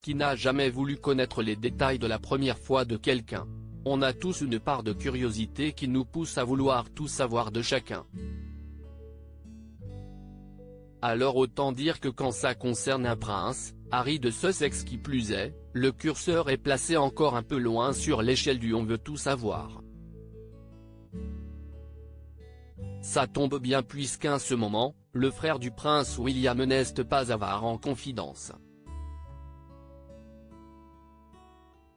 Qui n'a jamais voulu connaître les détails de la première fois de quelqu'un? On a tous une part de curiosité qui nous pousse à vouloir tout savoir de chacun. Alors autant dire que quand ça concerne un prince, Harry de Sussex qui plus est, le curseur est placé encore un peu loin sur l'échelle du on veut tout savoir. Ça tombe bien puisqu'en ce moment, le frère du prince William n'est pas avare en confidence.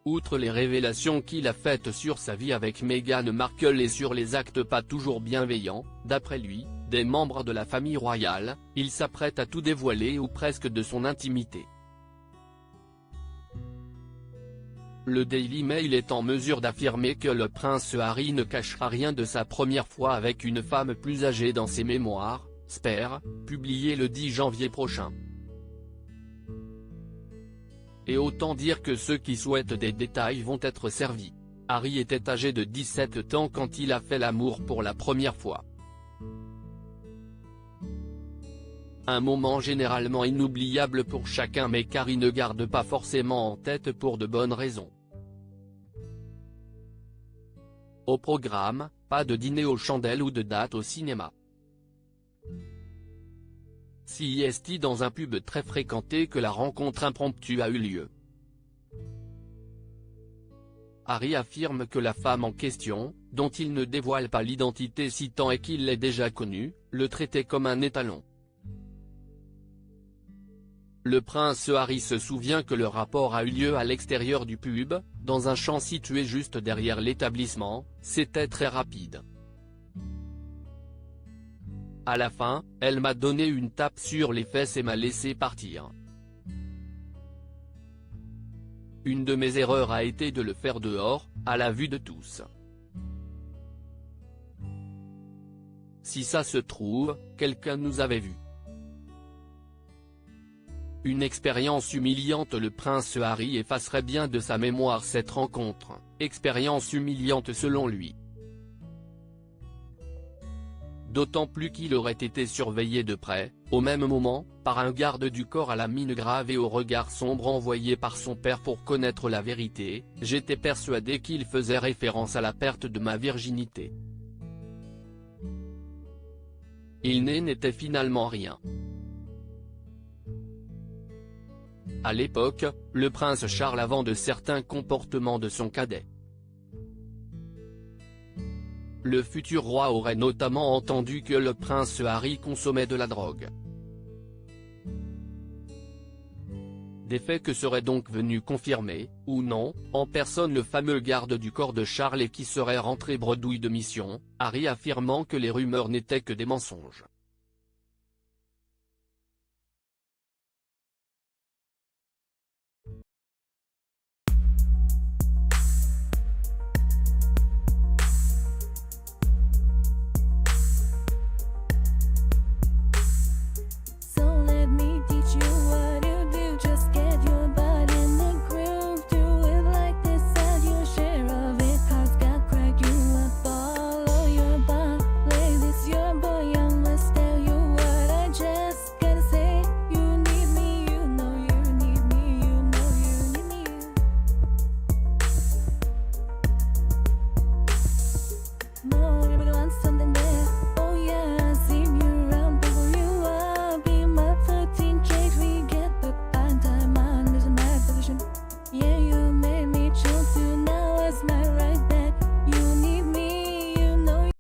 Outre les révélations qu'il a faites sur sa vie avec Meghan Markle et sur les actes pas toujours bienveillants, d'après lui, des membres de la famille royale, il s'apprête à tout dévoiler ou presque de son intimité. Le Daily Mail est en mesure d'affirmer que le prince Harry ne cachera rien de sa première fois avec une femme plus âgée dans ses mémoires, Spare, publiées le 10 janvier prochain. Et autant dire que ceux qui souhaitent des détails vont être servis. Harry était âgé de 17 ans quand il a fait l'amour pour la première fois. Un moment généralement inoubliable pour chacun mais qu'Harry ne garde pas forcément en tête pour de bonnes raisons. Au programme, pas de dîner aux chandelles ou de date au cinéma. C'est dans un pub très fréquenté que la rencontre impromptue a eu lieu. Harry affirme que la femme en question, dont il ne dévoile pas l'identité si tant est qu'il l'ait déjà connue, le traitait comme un étalon. Le prince Harry se souvient que le rapport a eu lieu à l'extérieur du pub, dans un champ situé juste derrière l'établissement, c'était très rapide. À la fin, elle m'a donné une tape sur les fesses et m'a laissé partir. Une de mes erreurs a été de le faire dehors, à la vue de tous. Si ça se trouve, quelqu'un nous avait vus. Une expérience humiliante. Le prince Harry effacerait bien de sa mémoire cette rencontre, expérience humiliante selon lui. D'autant plus qu'il aurait été surveillé de près, au même moment, par un garde du corps à la mine grave et au regard sombre envoyé par son père pour connaître la vérité. J'étais persuadé qu'il faisait référence à la perte de ma virginité. Il n'était finalement rien. À l'époque, le prince Charles avant de certains comportements de son cadet. Le futur roi aurait notamment entendu que le prince Harry consommait de la drogue. Des faits que serait donc venu confirmer, ou non, en personne le fameux garde du corps de Charles et qui serait rentré bredouille de mission, Harry affirmant que les rumeurs n'étaient que des mensonges.